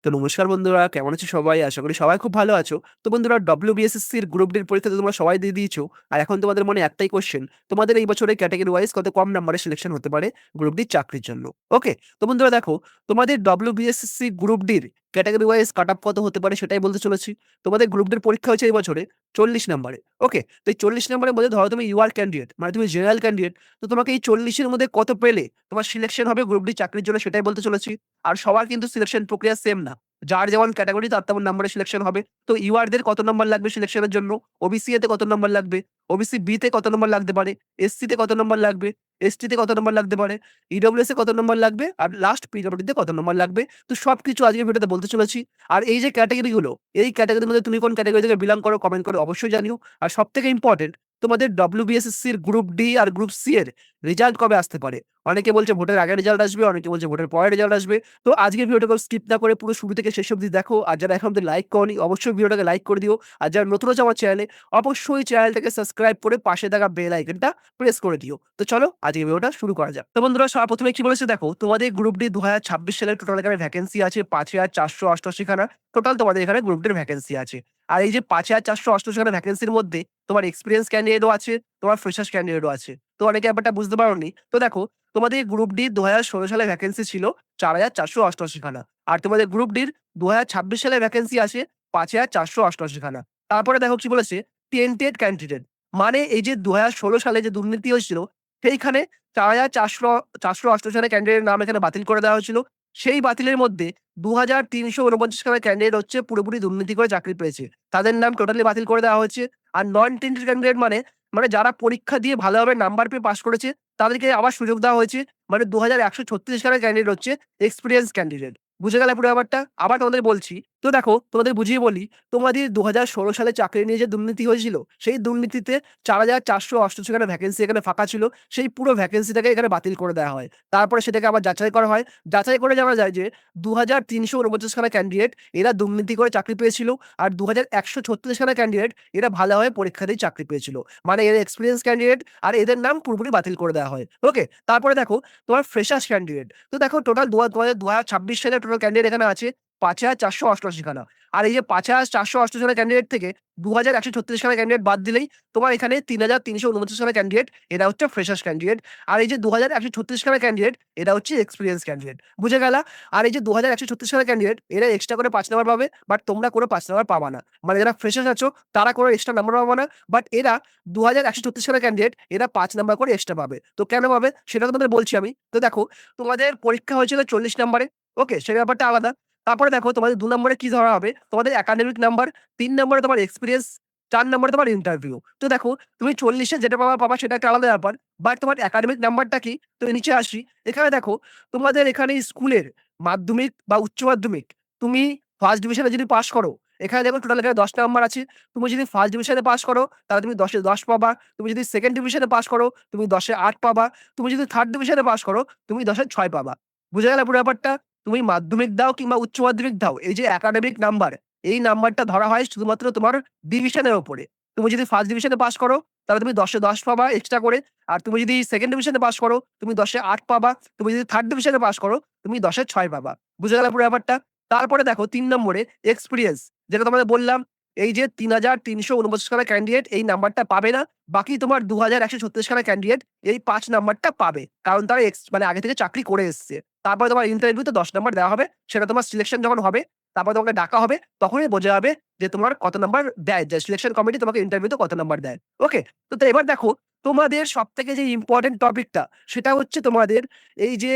তো নমস্কার বন্ধুরা, কেমন আছো সবাই? আশা করি সবাই খুব ভালো আছো। তো বন্ধুরা, WBSSC-র গ্রুপ ডির পরীক্ষা তো তোমরা সবাই দিয়ে দিয়েছো। আর এখন তোমাদের মনে একটাই কোয়েশ্চেন, তোমাদের এই বছরে ক্যাটেগরি ওয়াইজ কত কম নাম্বারে সিলেকশন হতে পারে গ্রুপ ডির চাকরির জন্য। ওকে? তো বন্ধুরা দেখো, তোমাদের WBSSC গ্রুপ ডির ক্যাটেগরি ওয়াইজ কাট অফ কত হতে পারে সেটাই বলতে চলেছি। তোমাদের গ্রুপ ডির পরীক্ষা হয়েছে এই বছরে 40 নাম্বারে। ওকে? তো এই 40 নাম্বারের মধ্যে ধরো তুমি ইউ আর ক্যান্ডিডেট, মানে তুমি জেনারেল ক্যান্ডিডেট। তো তোমাকে এই 40 এর মধ্যে কত পেলে তোমার সিলেকশন হবে গ্রুপ ডি চাকরির জন্য সেটাই বলতে চলেছি। আর সবার কিন্তু সিলেকশন প্রক্রিয়া সেম না। যার যেমন ক্যাটেগরি তার তেমন নাম্বারে সিলেকশন হবে। তো ইউআরদের কত নাম্বার লাগবে সিলেকশনের জন্য, ওবিসি এ তে কত নাম্বার লাগবে, ওবিসি বি তে কত নাম্বার লাগতে পারে, এসসি তে কত নাম্বার লাগবে, এসটি তে কত নাম্বার লাগতে পারে, ইডব্লিউএস এ কত নাম্বার লাগবে আর লাস্ট পিডব্লিউডি তে কত নাম্বার লাগবে। তো সবকিছু আজকের ভিডিওতে বলতে চলেছি। আর এই যে ক্যাটেগরি গুলো, এই ক্যাটেগরির মধ্যে তুমি কোন ক্যাটেগরি থেকে বিলং করো কমেন্ট করে অবশ্যই জানিও। আর সবথেকে ইম্পোর্টেন্ট, তোমাদের WBSSC-র গ্রুপ ডি আর গ্রুপ সি এর রেজাল্ট কবে আসতে পারে? অনেকে বলছে ভোটের আগে রেজাল্ট আসবে, অনেকে বলছে ভোটের পরে রেজাল্ট আসবে। তো আজকের ভিডিওটাকে স্কিপ না করে পুরো শুরু থেকে শেষ অবধি দেখো। আর যারা এখন অব্দি লাইক করোনি অবশ্যই ভিডিওটাকে লাইক করে দিও। আর যারা নতুন আছো আমার চ্যানেলে, অবশ্যই চ্যানেলটাকে সাবস্ক্রাইব করে পাশে থাকা বেল আইকনটা প্রেস করে দিও। তো চলো আজকের ভিডিওটা শুরু করা যাক। তো বন্ধুরা, সবার প্রথমে কি বলেছে দেখো, তোমাদের গ্রুপ ডি 2026 সালের টোটাল এখানে ভ্যাকেন্সি আছে 5,488 খানা। টোটাল তোমাদের এখানে গ্রুপ ডির ভ্যাকেন্সি আছে। আর এই যে 5,488 খানা ভ্যাকেন্সির মধ্যে তোমার এক্সপেরিয়েন্স ক্যান্ডিডেটও আছে, তোমার ফ্রেশার্স ক্যান্ডিডেটও আছে। তো অনেকে ব্যাপারটা বুঝতে পারোনি। তো দেখো, তোমাদের গ্রুপ ডি 2016 সালে ভ্যাকেন্সি ছিল 4,488 খানা। আর তোমাদের গ্রুপ ডির 2026 সালে ভ্যাকেন্সি আছে 5,488 খানা। তারপরে দেখো কি বলেছে, টেন্টেড ক্যান্ডিডেট। মানে এই যে 2016 সালে যে দুর্নীতি হয়েছিল, সেইখানে 4,488 জনের ক্যান্ডিডেটের নাম এখানে বাতিল করে দেওয়া হয়েছিল। সেই বাতিলের মধ্যে 2,349 খানা ক্যান্ডিডেট হচ্ছে পুরোপুরি দুর্নীতি করে চাকরি পেয়েছে। তাদের নাম টোটালি বাতিল করে দেওয়া হয়েছে। আর নন টেন্টেড ক্যান্ডিডেট মানে যারা পরীক্ষা দিয়ে ভালোভাবে নাম্বার পেয়ে পাস করেছে, তাদেরকে আবার সুযোগ দেওয়া হয়েছে। মানে 2,136 খানা ক্যান্ডিডেট হচ্ছে এক্সপেরিয়েন্স ক্যান্ডিডেট। বুঝে গেলে পুরো ব্যাপারটা? আবার তোমাদের বলছি। তো দেখো, তোমাদের বুঝিয়ে বলি, তোমাদের 2016 সালে চাকরি নিয়ে যে দুর্নীতি হয়েছিল, সেই দুর্নীতিতে 4,488 খানা ভ্যাকেন্সি এখানে ফাঁকা ছিল। সেই পুরো ভ্যাকেন্সিটাকে এখানে বাতিল করে দেওয়া হয়। তারপরে সেটাকে আবার যাচাই করা হয়। যাচাই করে জানা যায় যে 2,349 খানা ক্যান্ডিডেট এরা দুর্নীতি করে চাকরি পেয়েছিল। আর 2,136 খানা ক্যান্ডিডেট এরা ভালোভাবে পরীক্ষা দিয়ে চাকরি পেয়েছিল। মানে এরা এক্সপেরিয়েন্স ক্যান্ডিডেট, আর এদের নাম পুরোপুরি বাতিল করে দেওয়া হয়। ওকে? তারপরে দেখো, তোমার ফ্রেশার্স ক্যান্ডিডেট। তো দেখো, টোটাল তোমাদের 2026 সালে টোটাল ক্যান্ডিডেট এখানে আছে 5,488 খানা। আর এই যে 5,488 খানা ক্যান্ডিডেট থেকে 2,136 খানা ক্যান্ডিডেট বাদ দিলেই তোমার এখানে 3,349 খানা ক্যান্ডিডেট এরা হচ্ছে ফ্রেশার্স ক্যান্ডিডেট। আর এই যে 2,136 খানা ক্যান্ডিডেট এরা হচ্ছে এক্সপেরিয়েন্স ক্যান্ডিডেট। বুঝে গেলা? আর এই যে 2,136 খানা ক্যান্ডিডেট এরা এক্সট্রা করে 5 নাম্বার পাবে, বাট তোমরা কোনো 5 নাম্বার পাবা না। মানে যারা ফ্রেশার্স আছো তারা কোনো এক্সট্রা নাম্বার পাবা না। বাট এরা 2,136 খানা ক্যান্ডিডেট এরা 5 নাম্বার করে এক্সট্রা পাবে। তো কেন পাবে সেটা তোমাদের বলছি আমি। তো দেখো, তোমাদের পরীক্ষা হয়েছিল 40 নাম্বারে। ওকে? সেই ব্যাপারটা আলাদা। তারপরে দেখো, তোমাদের ২ নম্বরে কি ধরা হবে? তোমাদের একাডেমিক নাম্বার, ৩ নম্বরে তোমার এক্সপেরিয়েন্স, ৪ নম্বরে তোমার ইন্টারভিউ। তো দেখো, তুমি 40 এ যেটা পাবা সেটা একটা আলাদা ব্যাপার। বাট তোমার একাডেমিক নাম্বারটা কি? তো নিচে আসি। এখানে দেখো, তোমাদের এখানে স্কুলের মাধ্যমিক বা উচ্চ মাধ্যমিক তুমি ফার্স্ট ডিভিশনে যদি পাস করো, এখানে দেখো টোটাল এখানে ১০ টা নাম্বার আছে। তুমি যদি ফার্স্ট ডিভিশনে পাস করো তাহলে তুমি ১০ এ ১০ পাবা। তুমি যদি সেকেন্ড ডিভিশনে পাস করো তুমি ১০ এ ৮ পাবা। তুমি যদি থার্ড ডিভিশনে পাস করো তুমি ১০ এ ৬ পাবা। বুঝা গেল পুরো ব্যাপারটা? তুমি মাধ্যমিক দাও কিংবা উচ্চ মাধ্যমিক দাও, এই যে একাডেমিক নাম্বার, এই নাম্বারটা ধরা হয় শুধুমাত্র তোমার ডিভিশনের উপরে। তুমি যদি ফার্স্ট ডিভিশনে পাস করো তাহলে তুমি ১০ এ ১০ পাবা এক্সট্রা করে। আর তুমি যদি সেকেন্ড ডিভিশনে পাস করো তুমি ১০ এ ৮ পাবা। তুমি যদি থার্ড ডিভিশনে পাস করো তুমি ১০ এ ৬ পাবা। বুঝা গেল পুরো ব্যাপারটা? তারপরে দেখো ৩ নম্বরে এক্সপেরিয়েন্স, যেটা তোমাদের বললাম, এই যে ৩,৩49 খানা ক্যান্ডিডেট এই নাম্বারটা পাবে না। বাকি তোমার ২,১৩৬ খানা ক্যান্ডিডেট এই ৫ নাম্বারটা পাবে। কারণ তারা মানে আগে থেকে চাকরি করে এসছে। তারপরে তোমার ইন্টারভিউতে ১০ নাম্বার দেওয়া হবে। সেটা তোমার সিলেকশন যখন হবে, তারপরে তোমাকে ডাকা হবে, তখনই বোঝা যাবে যে তোমার কত নাম্বার দেয়। যে সিলেকশন কমিটি তোমাকে ইন্টারভিউতে কত নাম্বার দেয়। ওকে? তো এবার দেখো, তোমাদের সবথেকে যে ইম্পোর্টেন্ট টপিকটা সেটা হচ্ছে তোমাদের এই যে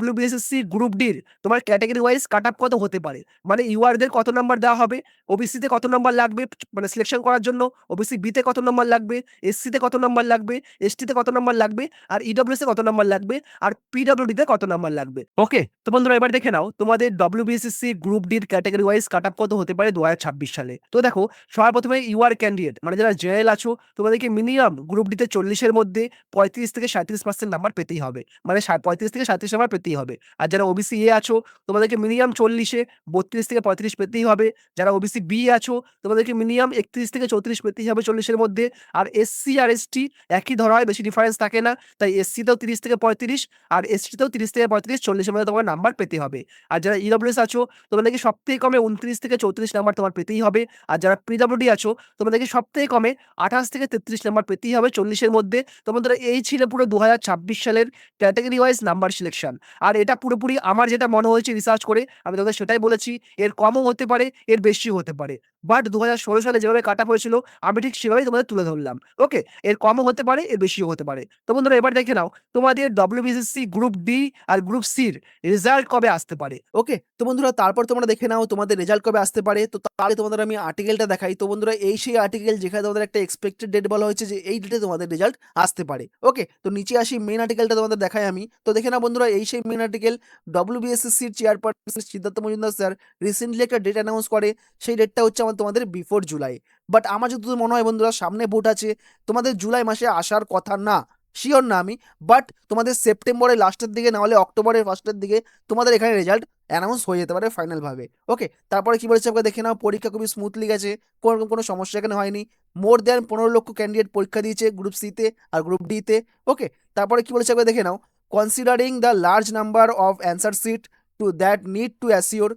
WBSSC গ্রুপ ডির তোমার ক্যাটেগরি ওয়াইজ কাট অফ কত হতে পারে। মানে ইউআরদের কত নাম্বার দেওয়া হবে, ওবিসি তে কত নাম্বার লাগবে মানে সিলেকশন করার জন্য, ওবিসি বি তে কত নাম্বার লাগবে, এসসি তে কত নাম্বার লাগবে, এসটি তে কত নাম্বার লাগবে, আর ইডব্লিউএস এ কত নাম্বার লাগবে, আর পিডব্লিউডি তে কত নাম্বার লাগবে। ওকে? তো বন্ধুরা, এবার দেখে নাও তোমাদের WBSSC গ্রুপ ডির ক্যাটেগরি ওয়াইজ কাট অফ কত হতে পারে ২০২৬ সালে। তো দেখো, সবার প্রথমে ইউআর ক্যান্ডিডেট মানে যারা জেনারেল আছো, তোমাদেরকে মিনিমাম গ্রুপ ডি তে ৪০ 40-এর মধ্যে 35-37% নাম্বার পেতেই হবে। মানে 35-37 নাম্বার পেতেই হবে। আর যারা ওবিসি এ আছো তোমাদেরকে মিনিমাম 40-এ 32-35 পেতেই হবে। যারা ওবিসি বি আছো তোমাদেরকে মিনিমাম 31-34 পেতেই হবে 40-এর মধ্যে। আর এসসি আর এসটি একই ধরা হয়, বেশি ডিফারেন্স থাকে না। তাই এসসিতেও 30-35 আর এসটিতেও 30-35 40-এর মধ্যে তোমার নাম্বার পেতে হবে। আর যারা ইডব্লিউএস আছো তোমাদেরকে সবথেকে কমে 29-34 নাম্বার তোমার পেতেই হবে। আর যারা পিডব্লিউডি আছো তোমাদেরকে সবথেকে কমে 28-33 নাম্বার পেতেই হবে 40-এর মধ্যে। তো বন্ধুরা এই ছিল পুরো 2026 সালের ক্যাটেগরি ওয়াইজ নাম্বার সিলেকশন। আর এটা পুরোপুরি আমার যেটা মনে হয়েছে রিসার্চ করে আমি তোমাদের সেটাই বলেছি। এর কমও হতে পারে, এর বেশিও হতে পারে। বাট 2016 সালে যেভাবে কাট অফ হয়েছিল আমি ঠিক সেভাবেই তোমাদের তুলে ধরলাম। ওকে? এর কমও হতে পারে, এর বেশিও হতে পারে। তো বন্ধুরা এবার দেখে নাও তোমাদের ডব্লিউবিসিএসসি গ্রুপ ডি আর গ্রুপ সির রেজাল্ট কবে আসতে পারে। ওকে, তো বন্ধুরা তারপর তোমরা দেখে নাও তোমাদের রেজাল্ট কবে আসতে পারে। তো তাহলে তোমাদের আমি আর্টিকেলটা দেখাই। তো বন্ধুরা এই সেই আর্টিকেল যেখানে তোমাদের একটা এক্সপেক্টেড ডেট বলা হয়েছে যে এই ডেটে তোমাদের রেজাল্ট আসতে পারে। ওকে, তো নিচে আসি, মেন আর্টিকেলটা তোমাদের দেখাই আমি। তো দেখে নাও বন্ধুরা এই সেই মেন আর্টিকেল। ডব্লিউবিএসএসসির chairperson Siddhartha Majumdar sir recently একটা ডেট অ্যানাউন্স করে। সেই ডেটটা হচ্ছে তোমাদের বিফোর জুলাই। বাট আমার যতদূর মনে হয় বন্ধুরা সামনে ভোট আছে, তোমাদের জুলাই মাসে আসার কথা না, শিওর না আমি। বাট তোমাদের সেপ্টেম্বরের লাস্টের দিকে না হলে অক্টোবরের ফার্স্টের দিকে তোমাদের এখানে রেজাল্ট অ্যানাউন্স হয়ে যেতে পারে ফাইনালভাবে। ওকে, তারপরে কি বলেছে আপনাকে দেখে নাও। পরীক্ষা খুবই স্মুথলি গেছে, কোনো কোনো সমস্যা এখানে হয়নি। মোর দ্যান 15 লক্ষ ক্যান্ডিডেট পরীক্ষা দিয়েছে গ্রুপ সিতে আর গ্রুপ ডিতে। ওকে, তারপরে কি বলেছে আপনাকে দেখে নাও। Considering the large number of answer sheet to that need to assure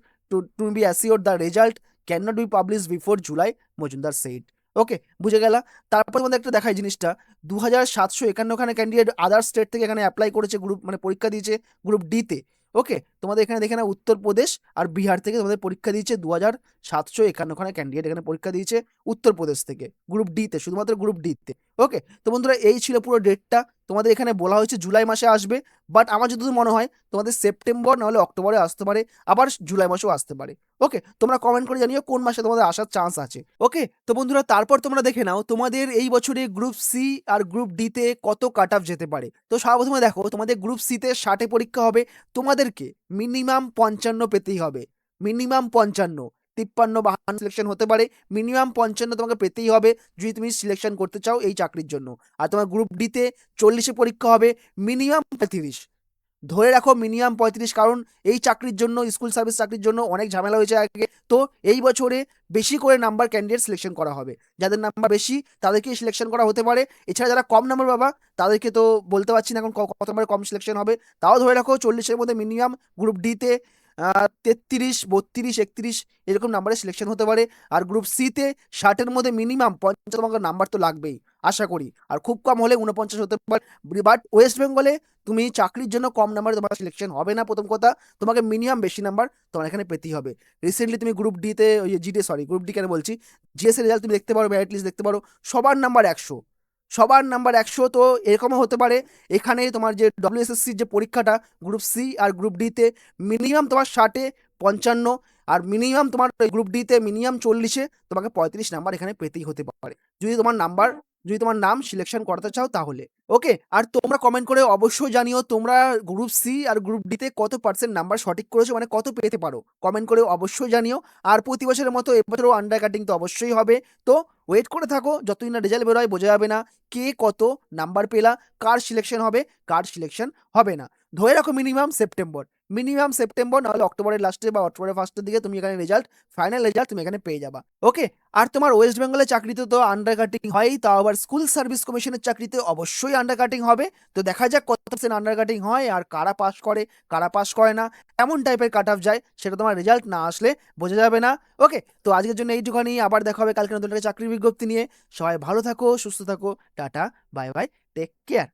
to be assure the result can not be publish before July, Majumdar said. Okay, বুঝে গেলা। তারপর তোমাদের একটা দেখাই জিনিসটা, 2751খানে ক্যান্ডিডেট আদার স্টেট থেকে এখানে অ্যাপ্লাই করেছে, গ্রুপ মানে পরীক্ষা দিয়েছে গ্রুপ ডিতে। ওকে, তোমাদের এখানে দেখে না উত্তরপ্রদেশ আর বিহার থেকে তোমাদের পরীক্ষা দিয়েছে 2751খানে ক্যান্ডিডেট এখানে পরীক্ষা দিয়েছে উত্তরপ্রদেশ থেকে গ্রুপ ডিতে, শুধুমাত্র গ্রুপ ডিতে। ওকে, তো বন্ধুরা এই ছিল পুরো ডেটটা। তোমাদের এখানে বলা হয়েছে জুলাই মাসে আসবে, বাট আমার যতদূর মনে হয় তোমাদের সেপ্টেম্বর নাহলে অক্টোবরে আসতে পারে, আবার জুলাই মাসেও আসতে পারে। ওকে, তোমরা কমেন্ট করে জানিও কোন মাসে তোমাদের আসার চান্স আছে। ওকে, তো বন্ধুরা তারপর তোমরা দেখে নাও তোমাদের এই বছরে গ্রুপ সি আর গ্রুপ ডিতে কত কাট অফ যেতে পারে। তো সর্বপ্রথমে দেখো তোমাদের গ্রুপ সিতে 60 পরীক্ষা হবে, তোমাদেরকে মিনিমাম 55 পেতেই হবে। মিনিমাম 55, 53-52 সিলেকশন হতে পারে, মিনিমাম 55 তোমাকে পেতেই হবে যদি তুমি সিলেকশন করতে চাও এই চাকরির জন্য। আর তোমার গ্রুপ ডিতে 40 পরীক্ষা হবে, মিনিমাম 35, ধরে রাখো মিনিমাম 35। কারণ এই চাকরির জন্য, স্কুল সার্ভিস চাকরির জন্য অনেক ঝামেলা হয়েছে আগে। তো এই বছরে বেশি করে নাম্বার ক্যান্ডিডেট সিলেকশন করা হবে, যাদের নাম্বার বেশি তাদেরকে সিলেকশন করা হতে পারে। এছাড়া যারা কম নাম্বার বাবা তাদেরকে তো বলতে পারছি না এখন কত নাম্বার কম সিলেকশন হবে। তাও ধরে রাখো 40-এর মধ্যে মিনিমাম গ্রুপ ডিতে 33, 32, 31 এরকম নাম্বারে সিলেকশন হতে পারে। আর গ্রুপ সিতে 60-এর মধ্যে মিনিমাম 50 তোমাকে নাম্বার তো লাগবেই আশা করি, আর খুব কম হলে 49 হতে পারে। বাট ওয়েস্ট বেঙ্গলে তুমি চাকরির জন্য কম নাম্বারে তোমার সিলেকশন হবে না। প্রথম কথা, তোমাকে মিনিমাম বেশি নাম্বার তোমার এখানে পেতেই হবে। রিসেন্টলি তুমি গ্রুপ ডিতে ওই জিডি, সরি গ্রুপ ডি কেন বলছি, জিএস এর রেজাল্ট তুমি দেখতে পারো, মেরিট লিস্ট দেখতে পারো, সবার নাম্বার 100, সবার নাম্বার 100। তো এরকমও হতে পারে এখানে তোমার যে ডব্লিউএসএসসির যে পরীক্ষাটা গ্রুপ সি আর গ্রুপ ডিতে মিনিমাম তোমার 60-এ 55, আর মিনিমাম তোমার গ্রুপ ডিতে মিনিমাম 40-এ তোমাকে 35 নাম্বার এখানে পেতেই হতে পারে যদি তোমার নাম্বার, যদি তোমার নাম সিলেকশন করতে চাও তাহলে। ওকে, আর তোমরা কমেন্ট করে অবশ্যই জানিও তোমরা গ্রুপ সি আর গ্রুপ ডিতে কত পার্সেন্ট নাম্বার সঠিক করেছো, মানে কত পেতে পারো, কমেন্ট করে অবশ্যই জানিও। আর প্রতি বছরের মতো এবছরও আন্ডার কাটিং তো অবশ্যই হবে। তো ওয়েট করে থাকো, যতদিন না রেজাল্ট বেরোয় বোঝা যাবে না কে কত নাম্বার পেলা, কার সিলেকশন হবে কার সিলেকশন হবে না। ধরে রাখো মিনিমাম সেপ্টেম্বর, মিনিমাম সেপ্টেম্বর নাহলে অক্টোবরের লাস্টে বা অক্টোবরের ফার্স্টের দিকে তুমি এখানে রেজাল্ট, ফাইনাল রেজাল্ট তুমি এখানে পেয়ে যাবা। ওকে, আর তোমার ওয়েস্ট বেঙ্গলের চাকরিতে তো আন্ডার কাটিং হয়ই, তাও আবার স্কুল সার্ভিস কমিশনের চাকরিতে অবশ্যই আন্ডার কাটিং হবে। তো দেখা যাক কত পার্সেন্ট আন্ডার কাটিং হয় আর কারা পাস করে কারা পাস করে না, এমন টাইপের কাট অফ যায়, সেটা তোমার রেজাল্ট না আসলে বোঝা যাবে না। ওকে, তো আজকের জন্য এইটুখানি, আবার দেখা হবে কালকে নতুন একটা চাকরির বিজ্ঞপ্তি নিয়ে। সবাই ভালো থাকো, সুস্থ থাকো, tata, bye bye, take care.